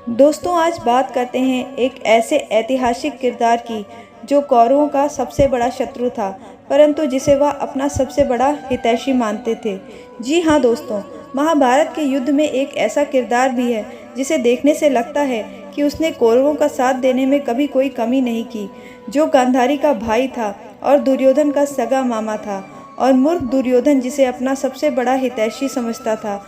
दोस्तों आज बात करते हैं एक ऐसे ऐतिहासिक किरदार की जो कौरवों का सबसे बड़ा शत्रु था, परंतु जिसे वह अपना सबसे बड़ा हितैषी मानते थे। जी हाँ दोस्तों, महाभारत के युद्ध में एक ऐसा किरदार भी है जिसे देखने से लगता है कि उसने कौरवों का साथ देने में कभी कोई कमी नहीं की। जो गांधारी का भाई था और दुर्योधन का सगा मामा था, और मूर्ख दुर्योधन जिसे अपना सबसे बड़ा हितैषी समझता था,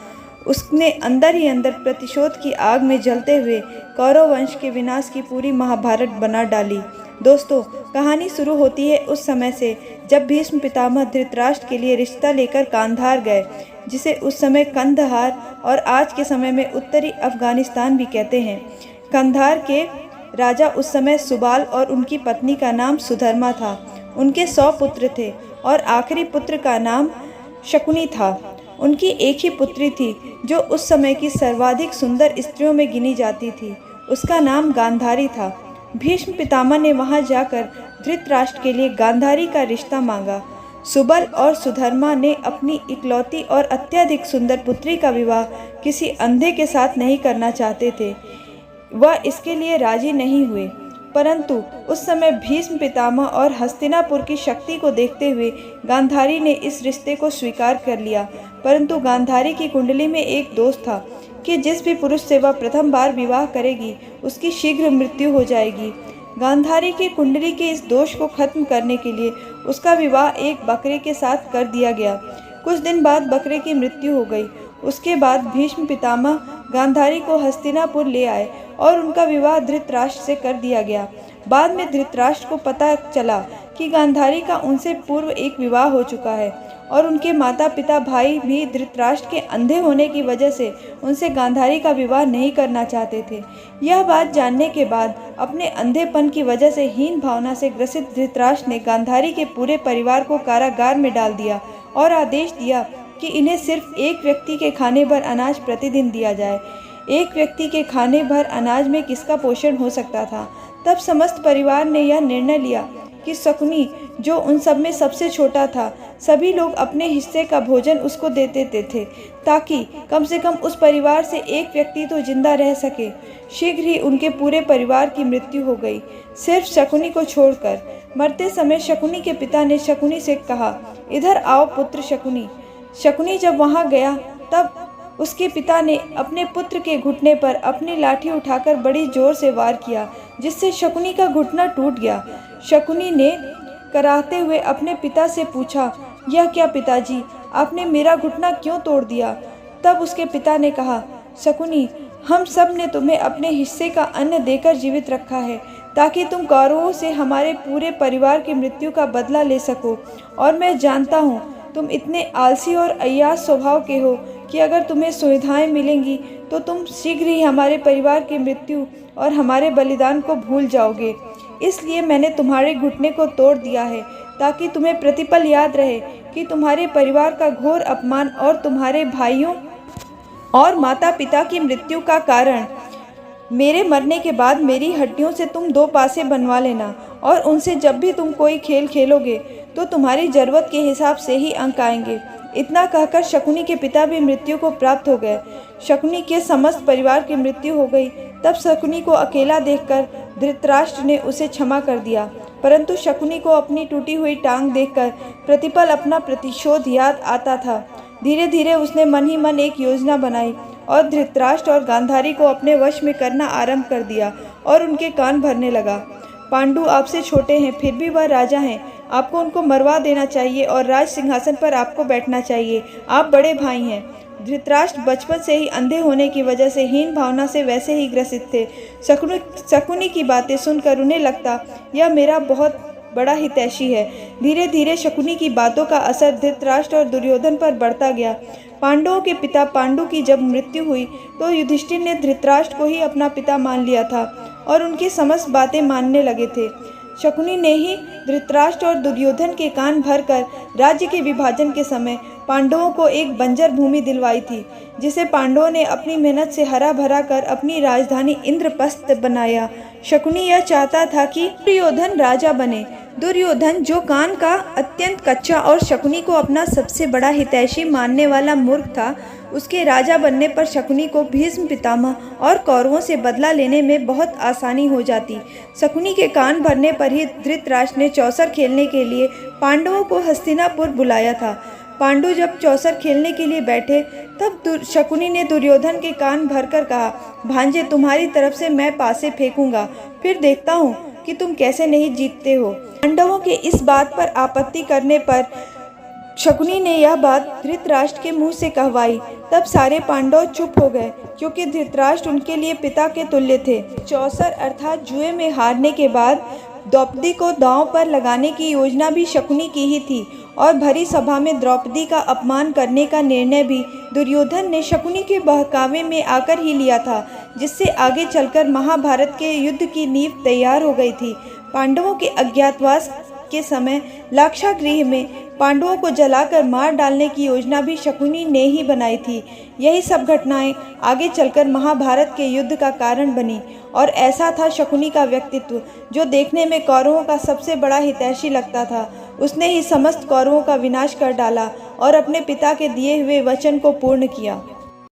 उसने अंदर ही अंदर प्रतिशोध की आग में जलते हुए कौरव वंश के विनाश की पूरी महाभारत बना डाली। दोस्तों, कहानी शुरू होती है उस समय से जब भीष्म पितामह धृतराष्ट्र के लिए रिश्ता लेकर कांधार गए, जिसे उस समय कंदहार और आज के समय में उत्तरी अफगानिस्तान भी कहते हैं। कंधार के राजा उस समय सुबाल और उनकी पत्नी का नाम सुधर्मा था। उनके 100 पुत्र थे और आखिरी पुत्र का नाम शकुनी था। उनकी एक ही पुत्री थी जो उस समय की सर्वाधिक सुंदर स्त्रियों में गिनी जाती थी। उसका नाम गांधारी था। भीष्म पितामह ने वहां जाकर धृतराष्ट्र के लिए गांधारी का रिश्ता मांगा। सुबल और सुधर्मा ने अपनी इकलौती और अत्यधिक सुंदर पुत्री का विवाह किसी अंधे के साथ नहीं करना चाहते थे। वह इसके लिए राजी नहीं हुए, परंतु उस समय भीष्म पितामह और हस्तिनापुर की शक्ति को देखते हुए गांधारी ने इस रिश्ते को स्वीकार कर लिया। परंतु गांधारी की कुंडली में एक दोष था कि जिस भी पुरुष से वह प्रथम बार विवाह करेगी उसकी शीघ्र मृत्यु हो जाएगी। गांधारी की कुंडली के इस दोष को खत्म करने के लिए उसका विवाह एक बकरे के साथ कर दिया गया। कुछ दिन बाद बकरे की मृत्यु हो गई। उसके बाद भीष्म पितामह गांधारी को हस्तिनापुर ले आए और उनका विवाह धृतराष्ट्र से कर दिया गया। बाद में धृतराष्ट्र को पता चला कि गांधारी का उनसे पूर्व एक विवाह हो चुका है और उनके माता पिता भाई भी धृतराष्ट्र के अंधे होने की वजह से उनसे गांधारी का विवाह नहीं करना चाहते थे। यह बात जानने के बाद अपने अंधेपन की वजह से हीन भावना से ग्रसित धृतराष्ट्र ने गांधारी के पूरे परिवार को कारागार में डाल दिया और आदेश दिया कि इन्हें सिर्फ एक व्यक्ति के खाने भर अनाज प्रतिदिन दिया जाए। एक व्यक्ति के खाने भर अनाज में किसका पोषण हो सकता था? तब समस्त परिवार ने यह निर्णय लिया कि शकुनी, जो उन सब में सबसे छोटा था, सभी लोग अपने हिस्से का भोजन उसको दे देते थे ताकि कम से कम उस परिवार से एक व्यक्ति तो जिंदा रह सके। शीघ्र ही उनके पूरे परिवार की मृत्यु हो गई, सिर्फ शकुनी को छोड़कर। मरते समय शकुनी के पिता ने शकुनी से कहा, इधर आओ पुत्र शकुनी। शकुनी जब वहां गया तब उसके पिता ने अपने पुत्र के घुटने पर अपनी लाठी उठाकर बड़ी जोर से वार किया, जिससे शकुनी का घुटना टूट गया। शकुनी ने कराहते हुए अपने पिता से पूछा, यह क्या पिताजी, आपने मेरा घुटना क्यों तोड़ दिया? तब उसके पिता ने कहा, शकुनी, हम सब ने तुम्हें अपने हिस्से का अन्न देकर जीवित रखा है ताकि तुम कौरवों से हमारे पूरे परिवार की मृत्यु का बदला ले सको। और मैं जानता हूँ तुम इतने आलसी और अय्यास स्वभाव के हो कि अगर तुम्हें सुविधाएं मिलेंगी तो तुम शीघ्र ही हमारे परिवार की मृत्यु और हमारे बलिदान को भूल जाओगे। इसलिए मैंने तुम्हारे घुटने को तोड़ दिया है ताकि तुम्हें प्रतिपल याद रहे कि तुम्हारे परिवार का घोर अपमान और तुम्हारे भाइयों और माता पिता की मृत्यु का कारण मेरे मरने के बाद मेरी हड्डियों से तुम 2 पासे बनवा लेना, और उनसे जब भी तुम कोई खेल खेलोगे तो तुम्हारी जरूरत के हिसाब से ही अंक आएंगे। इतना कहकर शकुनी के पिता भी मृत्यु को प्राप्त हो गए। शकुनी के समस्त परिवार की मृत्यु हो गई। तब शकुनी को अकेला देखकर धृतराष्ट्र ने उसे क्षमा कर दिया, परंतु शकुनी को अपनी टूटी हुई टांग देखकर प्रतिपल अपना प्रतिशोध याद आता था। धीरे धीरे उसने मन ही मन एक योजना बनाई और धृतराष्ट्र और गांधारी को अपने वश में करना आरंभ कर दिया और उनके कान भरने लगा। पांडु आपसे छोटे हैं, फिर भी वह राजा हैं। आपको उनको मरवा देना चाहिए और राज सिंहासन पर आपको बैठना चाहिए। आप बड़े भाई हैं। धृतराष्ट्र बचपन से ही अंधे होने की वजह से हीन भावना से वैसे ही ग्रसित थे। शकुनी की बातें सुनकर उन्हें लगता यह मेरा बहुत बड़ा हितैषी है। धीरे धीरे शकुनी की बातों का असर धृतराष्ट्र और दुर्योधन पर बढ़ता गया। पांडवों के पिता पांडु की जब मृत्यु हुई तो युधिष्ठिर ने धृतराष्ट्र को ही अपना पिता मान लिया था और उनकी समस्त बातें मानने लगे थे। शकुनी ने ही धृतराष्ट्र और दुर्योधन के कान भरकर राज्य के विभाजन के समय पांडवों को एक बंजर भूमि दिलवाई थी, जिसे पांडवों ने अपनी मेहनत से हरा भरा कर अपनी राजधानी इंद्रप्रस्थ बनाया। शकुनी यह चाहता था कि दुर्योधन राजा बने, दुर्योधन जो कान का अत्यंत कच्चा और शकुनी को अपना सबसे बड़ा हितैषी मानने वाला मूर्ख था, उसके राजा बनने पर शकुनी को भीष्म पितामह और कौरवों से बदला लेने में बहुत आसानी हो जाती। शकुनी के कान भरने पर ही धृतराष्ट्र ने चौसर खेलने के लिए पांडवों को हस्तिनापुर बुलाया था। पांडु जब चौसर खेलने के लिए बैठे तब शकुनी ने दुर्योधन के कान भरकर कहा, भांजे तुम्हारी तरफ से मैं पासे फेंकूंगा, फिर देखता हूँ कि तुम कैसे नहीं जीतते हो। पांडवों के इस बात पर आपत्ति करने पर शकुनी ने यह बात धृतराष्ट्र के मुंह से कहवाई। तब सारे पांडव चुप हो गए, क्योंकि धृतराष्ट्र उनके लिए पिता के तुल्य थे। चौसर अर्थात जुए में हारने के बाद द्रौपदी को दांव पर लगाने की योजना भी शकुनी की ही थी, और भरी सभा में द्रौपदी का अपमान करने का निर्णय भी दुर्योधन ने शकुनी के बहकावे में आकर ही लिया था, जिससे आगे चलकर महाभारत के युद्ध की नींव तैयार हो गई थी। पांडवों के अज्ञातवास के समय लाक्षागृह में पांडवों को जलाकर मार डालने की योजना भी शकुनी ने ही बनाई थी। यही सब घटनाएं आगे चलकर महाभारत के युद्ध का कारण बनी, और ऐसा था शकुनी का व्यक्तित्व, जो देखने में कौरवों का सबसे बड़ा हितैषी लगता था। उसने ही समस्त कौरवों का विनाश कर डाला और अपने पिता के दिए हुए वचन को पूर्ण किया।